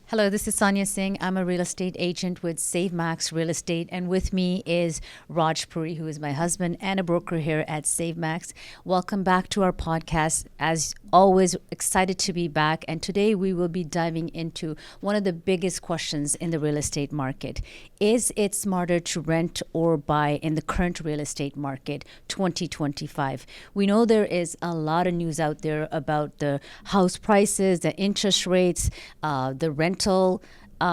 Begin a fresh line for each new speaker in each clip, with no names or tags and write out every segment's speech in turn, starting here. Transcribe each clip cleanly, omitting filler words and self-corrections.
Hello, this is Sonia Singh. I'm a real estate agent with SaveMax Real Estate, and with me is Raj Puri, who is my husband and a broker here at SaveMax. Welcome back to our podcast. As always, excited to be back, and today we will be diving into one of the biggest questions in the real estate market. Is it smarter to rent or buy in the current real estate market 2025? We know there is a lot of news out there about the house prices, the interest rates, the rental.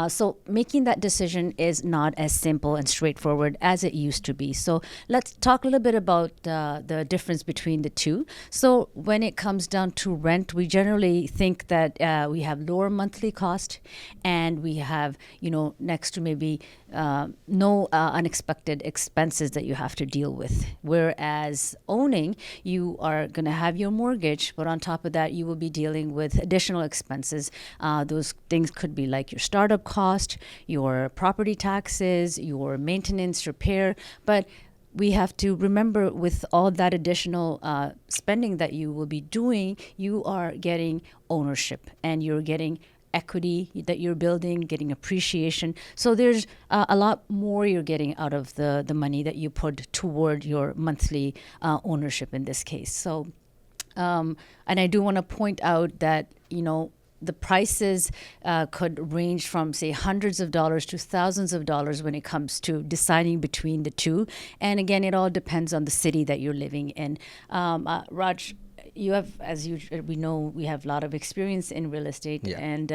So making that decision is not as simple and straightforward as it used to be. So let's talk a little bit about the difference between the two. So when it comes down to rent, we generally think that we have lower monthly cost, and we have, next to maybe no unexpected expenses that you have to deal with. Whereas owning, you are going to have your mortgage, but on top of that, you will be dealing with additional expenses. Those things could be like your startup cost, your property taxes, your maintenance, repair. But we have to remember, with all that additional spending that you will be doing, you are getting ownership and you're getting equity that you're building, getting appreciation. So there's a lot more you're getting out of the money that you put toward your monthly ownership in this case. So, and I do want to point out that, the prices could range from, say, hundreds of dollars to thousands of dollars when it comes to deciding between the two. And again, it all depends on the city that you're living in. Raj, you have, we know, we have a lot of experience in real estate.
Yeah.
And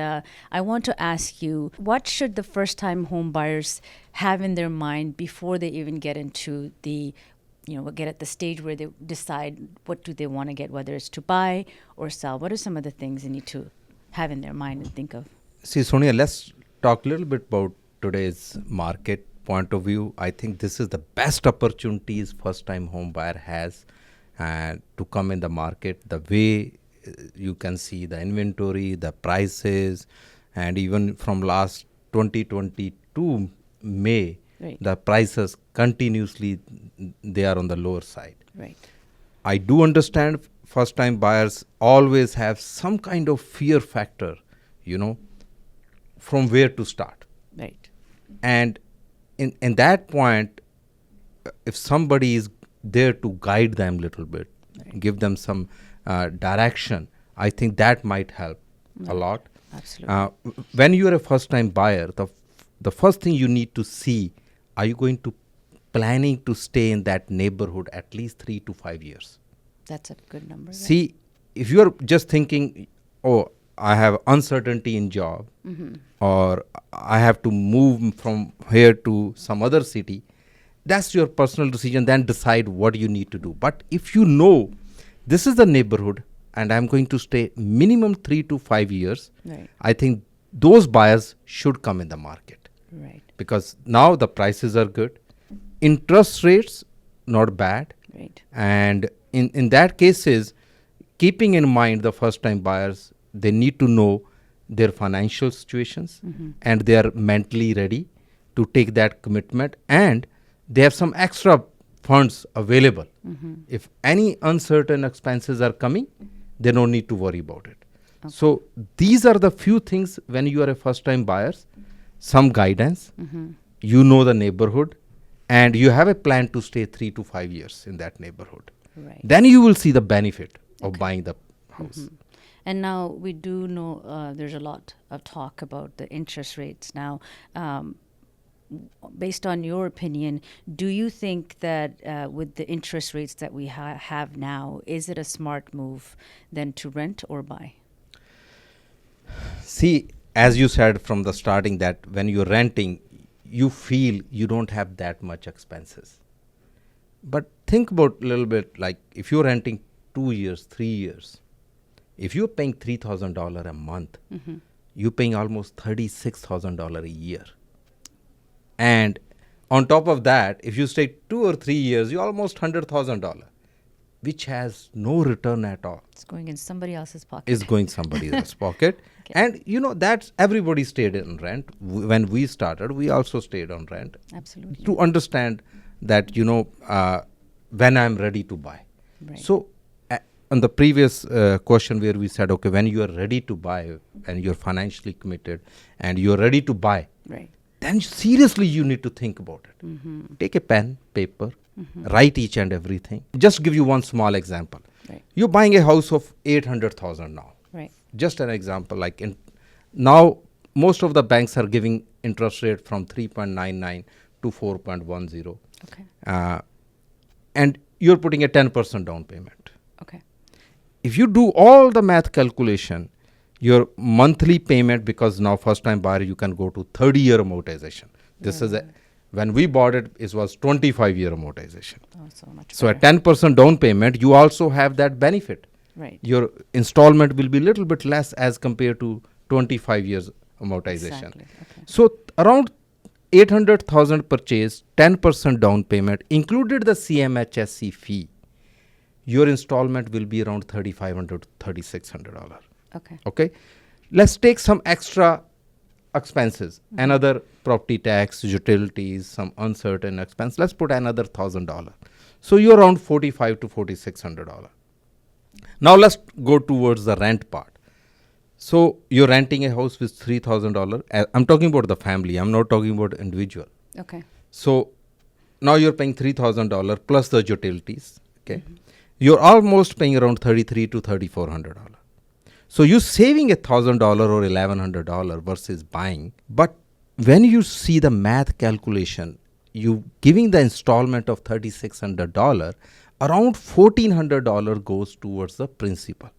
I want to ask you, what should the first-time home buyers have in their mind before they even get into get at the stage where they decide what do they want to get, whether it's to buy or sell? What are some of the things they need to have in their mind and think of?
See, Sonia, let's talk a little bit about today's market point of view. I think this is the best opportunities first-time home buyer has to come in the market. The way you can see the inventory, the prices, and even from last 2022 May,
Right.
the prices continuously, they are on the lower side.
Right.
I do understand first-time buyers always have some kind of fear factor, from where to start.
Right.
And in that point, if somebody is there to guide them a little bit,
Right.
give them some direction, I think that might help a lot.
Absolutely.
When you are a first-time buyer, the first thing you need to see, are you going to planning to stay in that neighborhood at least 3 to 5 years?
That's a good number. Right?
See, if you're just thinking, oh, I have uncertainty in job, or I have to move from here to some other city, that's your personal decision. Then decide what you need to do. But if you know this is the neighborhood and I'm going to stay minimum 3 to 5 years,
Right.
I think those buyers should come in the market,
Right.
because now the prices are good, interest rates not bad,
Right.
and in that cases, keeping in mind the first time buyers, they need to know their financial situations, and they are mentally ready to take that commitment, and they have some extra funds available. If any uncertain expenses are coming, they don't need to worry about it. So these are the few things when you are a first time buyers: some guidance, you know the neighborhood, and you have a plan to stay 3 to 5 years in that neighborhood.
Right.
Then you will see the benefit of buying the house.
And now we do know there's a lot of talk about the interest rates. Now, based on your opinion, do you think that with the interest rates that we have now, is it a smart move then to rent or buy?
See, as you said from the starting, that when you're renting, you feel you don't have that much expenses. But think about a little bit, like if you're renting 2 years, 3 years, if you're paying $3,000 a month, you're paying almost $36,000 a year. And on top of that, if you stay 2 or 3 years, you almost $100,000, which has no return at all.
It's going in somebody else's pocket.
Is going somebody else's pocket.
Okay.
And that's everybody stayed on rent. When we started, we also stayed on rent
Absolutely.
to understand that when I'm ready to buy.
Right.
So on the previous question where we said, okay, when you are ready to buy and you're financially committed and you're ready to buy,
Right.
then seriously you need to think about it. Take a pen, paper, write each and everything. Just give you one small example.
Right.
You're buying a house of 800,000 now.
Right.
Just an example, like now most of the banks are giving interest rate from 3.99 to 4.10.
Okay.
And you're putting a 10% down payment.
Okay.
If you do all the math calculation, your monthly payment, because now first time buyer, you can go to 30-year amortization. This is when we bought it, it was 25-year amortization.
Oh, so much
So
better.
at 10% down payment, you also have that benefit.
Right.
Your installment will be a little bit less as compared to 25 years amortization.
Exactly. Okay.
So around 800,000 purchase, 10% down payment, included the CMHSC fee, your installment will be around $3,500 to $3,600.
Okay.
Okay, let's take some extra expenses, another property tax, utilities, some uncertain expense. Let's put another $1,000. So you're around $4,500 to $4,600. Now let's go towards the rent part. So you're renting a house with $3,000. I'm talking about the family. I'm not talking about individual.
Okay.
So now you're paying $3,000 plus the utilities. Okay, you're almost paying around $3,300 to $3,400. So you're saving $1,000 or $1,100 versus buying. But when you see the math calculation, you giving the installment of $3,600, around $1,400 goes towards the principal.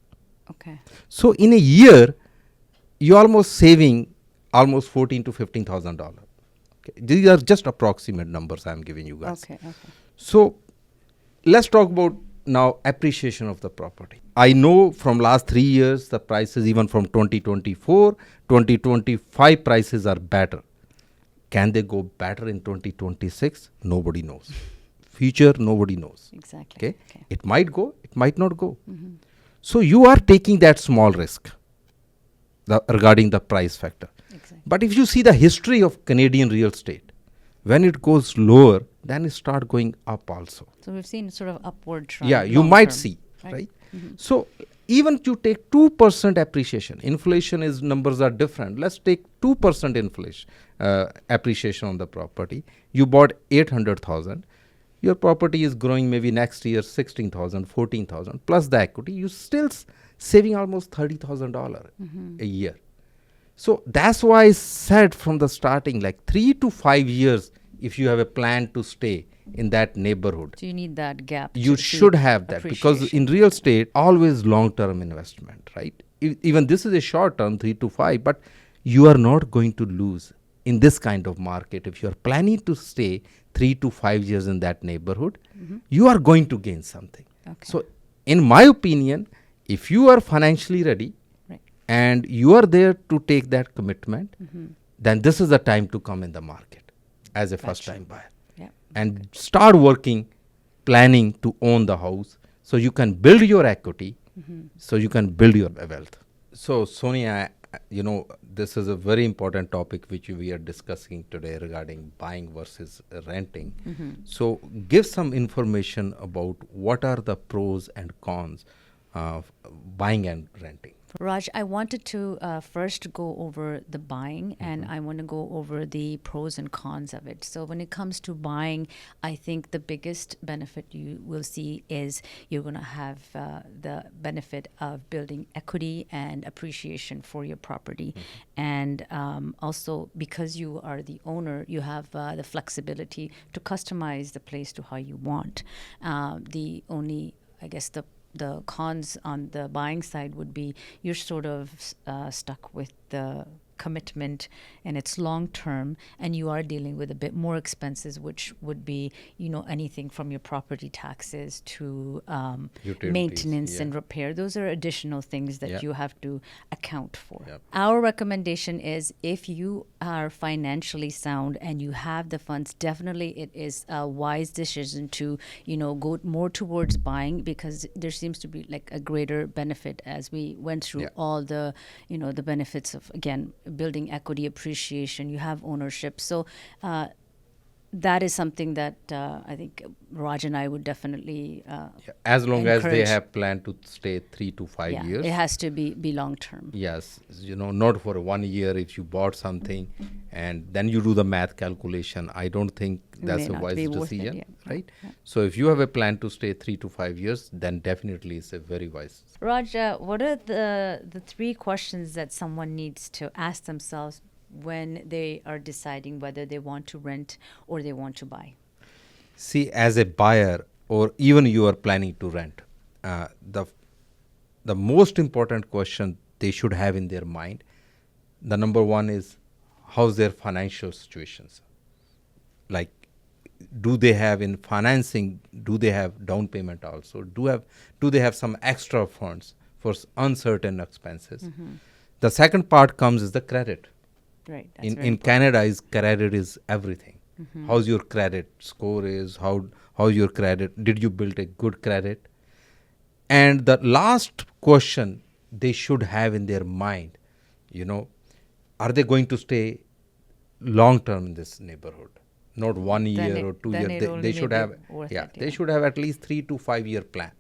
Okay.
So in a year, you're almost saving almost $14,000 to $15,000. Okay. These are just approximate numbers I'm giving you guys.
Okay. Okay.
So let's talk about now appreciation of the property. I know from last 3 years, the prices even from 2024, 2025 prices are better. Can they go better in 2026? Nobody knows. Future, nobody knows.
Exactly.
Okay. It might go, it might not go. So you are taking that small risk regarding the price factor.
Exactly.
But if you see the history of Canadian real estate, when it goes lower, then it start going up also.
So we've seen sort of upward trend.
Yeah, you
long
might
term,
see, right?
Mhm.
So even you take 2% appreciation, inflation is numbers are different. Let's take 2% inflation appreciation on the property. You bought 800,000. Your property is growing maybe next year 16,000, 14,000 plus the equity. You still saving almost $30,000 a year. So that's why I said from the starting, like 3 to 5 years, if you have a plan to stay in that neighborhood,
So you need that gap.
you
to
should
see
have that, because
appreciation.
in real estate, always long-term investment, right? Even this is a short-term 3 to 5, but you are not going to lose in this kind of market. If you are planning to stay 3 to 5 years in that neighborhood, you are going to gain something.
Okay.
So in my opinion, if you are financially ready,
Right.
and you are there to take that commitment, then this is the time to come in the market as a first-time buyer
Yeah.
and start working, planning to own the house, so you can build your equity, so you can build your wealth. So Sonia, this is a very important topic which we are discussing today regarding buying versus renting. So give some information about what are the pros and cons of buying and renting.
Raj, I wanted to first go over the buying, and I want to go over the pros and cons of it. So when it comes to buying, I think the biggest benefit you will see is you're going to have the benefit of building equity and appreciation for your property. And also, because you are the owner, you have the flexibility to customize the place to how you want. The only, I guess, the cons on the buying side would be you're sort of stuck with the commitment, and it's long term, and you are dealing with a bit more expenses, which would be anything from your property taxes to
Utilities,
maintenance
yeah.
and repair. Those are additional things that
Yep.
you have to account for.
Yep.
Our recommendation is, if you are financially sound and you have the funds, definitely it is a wise decision to go more towards buying, because there seems to be like a greater benefit, as we went through
Yeah.
all the the benefits of, again, building equity, appreciation. You have ownership. So that is something that I think Raj and I would definitely
As long as they
encourage.
have planned to stay 3 to 5
Yeah,
years.
it has to be long term.
Yes, not for 1 year if you bought something and then you do the math calculation. I don't think
It
that's
may
a
not
wise
be worth it.
decision,
Yeah,
right?
yeah.
So if you have a plan to stay 3 to 5 years, then definitely it's a very wise.
Raj, what are the three questions that someone needs to ask themselves when they are deciding whether they want to rent or they want to buy?
See, as a buyer or even you are planning to rent, uh, the the most important question they should have in their mind, the number one is how's their financial situations. Like, do they have in financing? Do they have down payment also? Do they have some extra funds for uncertain expenses? The second part comes is the credit.
Right, that's
in
very
in
important.
Canada, is credit is everything. How's your credit score is, how's your credit, did you build a good credit? And the last question they should have in their mind, you know are they going to stay long term in this neighborhood, not 1 year or two
Then
year.
it
They
only may
should
be
have,
worth
yeah,
it.
they
Yeah.
should have at least 3 to 5 year plan.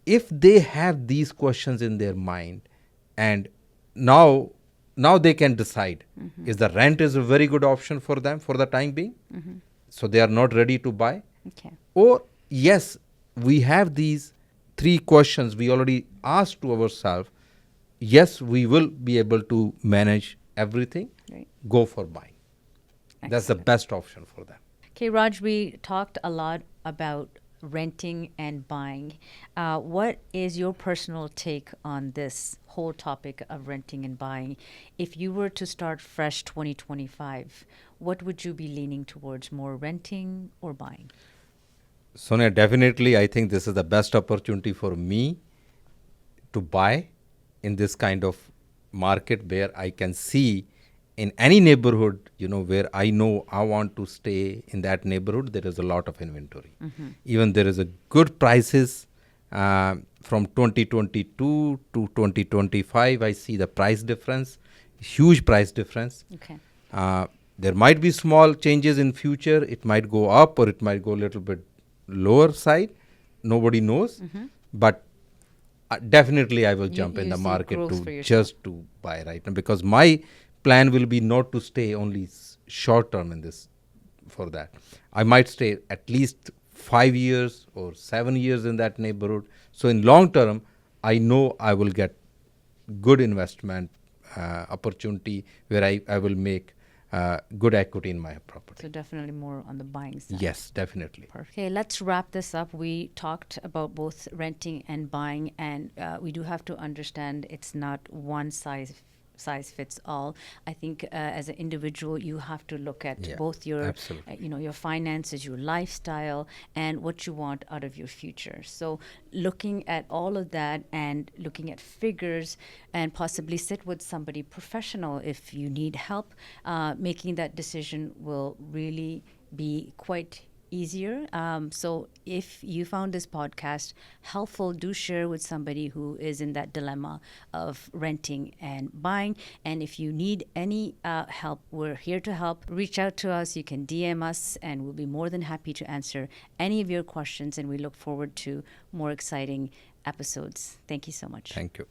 If they have these questions in their mind, and now they can decide, is the rent is a very good option for them for the time being, so they are not ready to buy,
Okay.
or yes, we have these three questions we already asked to ourselves, yes, we will be able to manage everything,
Right.
go for buying. That's the
Excellent.
best option for them.
Okay, Raj, we talked a lot about renting and buying. What is your personal take on this whole topic of renting and buying? If you were to start fresh 2025, what would you be leaning towards, more renting or buying?
Sonia, definitely, I think this is the best opportunity for me to buy in this kind of market where I can see in any neighborhood, where I know I want to stay in that neighborhood, there is a lot of inventory. Even there is a good prices from 2022 to 2025. I see the price difference, huge price difference.
Okay.
There might be small changes in future. It might go up or it might go a little bit lower side. Nobody knows. But definitely I will jump in
you
the
see
market
growth
to
for yourself.
just to buy right now, because my plan will be not to stay only short term in this. For that, I might stay at least 5 years or 7 years in that neighborhood. So in long term, I know I will get good investment opportunity where I will make good equity in my property.
So definitely more on the buying side.
Yes, definitely.
Perfect. Okay, let's wrap this up. We talked about both renting and buying, and we do have to understand it's not one size fits all. I think as an individual, you have to look at
Yeah,
both your,
absolutely.
your finances, your lifestyle, and what you want out of your future. So, looking at all of that and looking at figures, and possibly sit with somebody professional if you need help, making that decision will really be quite easier. So if you found this podcast helpful, do share with somebody who is in that dilemma of renting and buying. And if you need any help, we're here to help. Reach out to us. You can DM us, and we'll be more than happy to answer any of your questions. And we look forward to more exciting episodes. Thank you so much.
Thank you.